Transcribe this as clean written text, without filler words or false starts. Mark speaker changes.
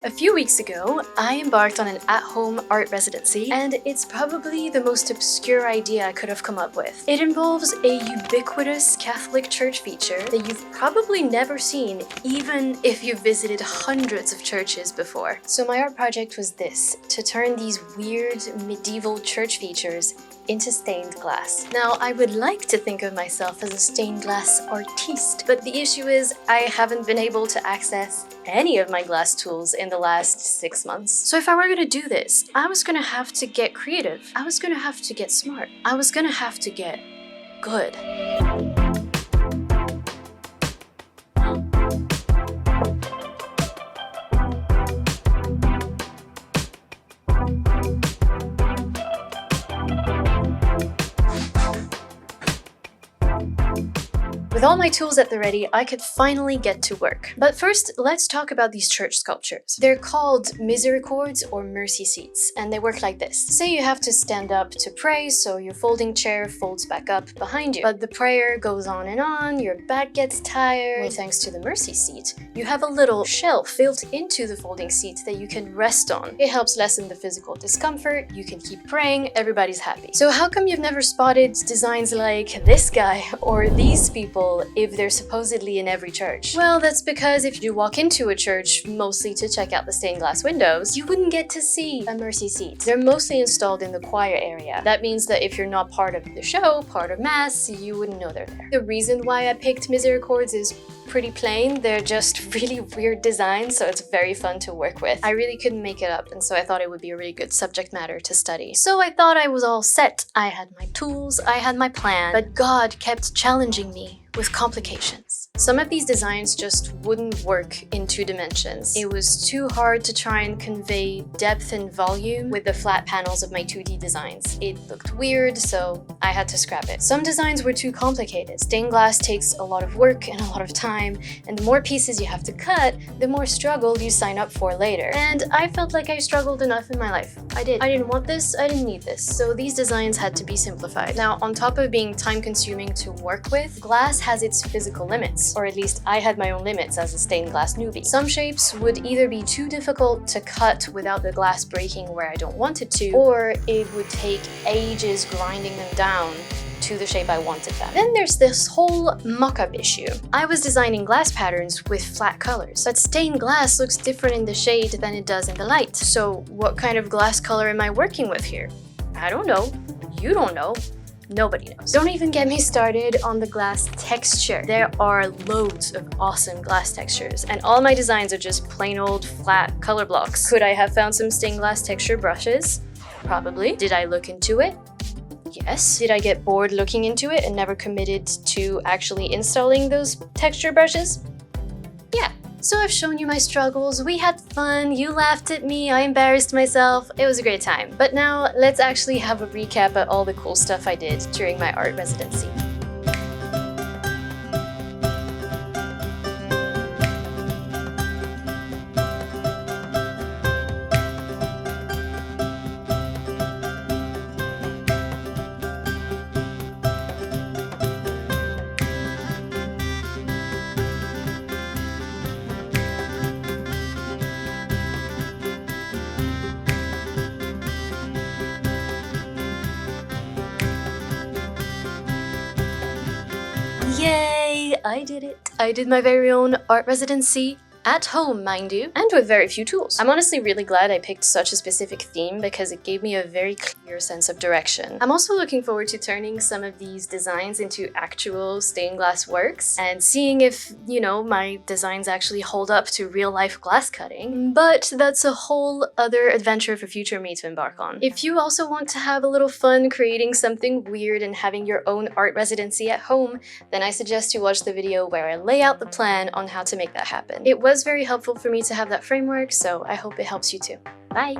Speaker 1: A few weeks ago, I embarked on an at-home art residency, and it's probably the most obscure idea I could have come up with. It involves a ubiquitous Catholic church feature that you've probably never seen, even if you've visited hundreds of churches before. So my art project was this: to turn these weird medieval church features into stained glass. Now, I would like to think of myself as a stained glass artiste, but the issue is I haven't been able to access any of my glass tools in the last 6 months. So if I were gonna do this, I was gonna have to get creative. I was gonna have to get smart. I was gonna have to get good. With all my tools at the ready, I could finally get to work. But first, let's talk about these church sculptures. They're called misericords or mercy seats, and they work like this. Say you have to stand up to pray, so your folding chair folds back up behind you. But the prayer goes on, your back gets tired. Well, thanks to the mercy seat, you have a little shelf built into the folding seat that you can rest on. It helps lessen the physical discomfort, you can keep praying, everybody's happy. So how come you've never spotted designs like this guy or these people if they're supposedly in every church? Well, that's because if you walk into a church mostly to check out the stained glass windows, you wouldn't get to see a mercy seat. They're mostly installed in the choir area. That means that if you're not part of the show, part of mass, you wouldn't know they're there. The reason why I picked misericords is pretty plain. They're just really weird designs, so it's very fun to work with. I really couldn't make it up, and so I thought it would be a really good subject matter to study. So I thought I was all set. I had my tools, I had my plan, but God kept challenging me with complications. Some of these designs just wouldn't work in 2 dimensions. It was too hard to try and convey depth and volume with the flat panels of my 2D designs. It looked weird, so I had to scrap it. Some designs were too complicated. Stained glass takes a lot of work and a lot of time, and the more pieces you have to cut, the more struggle you sign up for later. And I felt like I struggled enough in my life. I didn't want this, I didn't need this. So these designs had to be simplified. Now, on top of being time-consuming to work with, glass has its physical limits, or at least I had my own limits as a stained glass newbie. Some shapes would either be too difficult to cut without the glass breaking where I don't want it to, or it would take ages grinding them down to the shape I wanted them. Then there's this whole mock-up issue. I was designing glass patterns with flat colors, but stained glass looks different in the shade than it does in the light. So what kind of glass color am I working with here? I don't know. You don't know. Nobody knows. Don't even get me started on the glass texture. There are loads of awesome glass textures, and all my designs are just plain old flat color blocks. Could I have found some stained glass texture brushes? Probably. Did I look into it? Yes. Did I get bored looking into it and never committed to actually installing those texture brushes? Yeah. So I've shown you my struggles, we had fun, you laughed at me, I embarrassed myself, it was a great time. But now let's actually have a recap of all the cool stuff I did during my art residency. Yay! I did it! I did my very own art residency. At home, mind you, and with very few tools. I'm honestly really glad I picked such a specific theme because it gave me a very clear sense of direction. I'm also looking forward to turning some of these designs into actual stained glass works and seeing if, my designs actually hold up to real-life glass cutting. But that's a whole other adventure for future me to embark on. If you also want to have a little fun creating something weird and having your own art residency at home, then I suggest you watch the video where I lay out the plan on how to make that happen. It was very helpful for me to have that framework, so I hope it helps you too. Bye!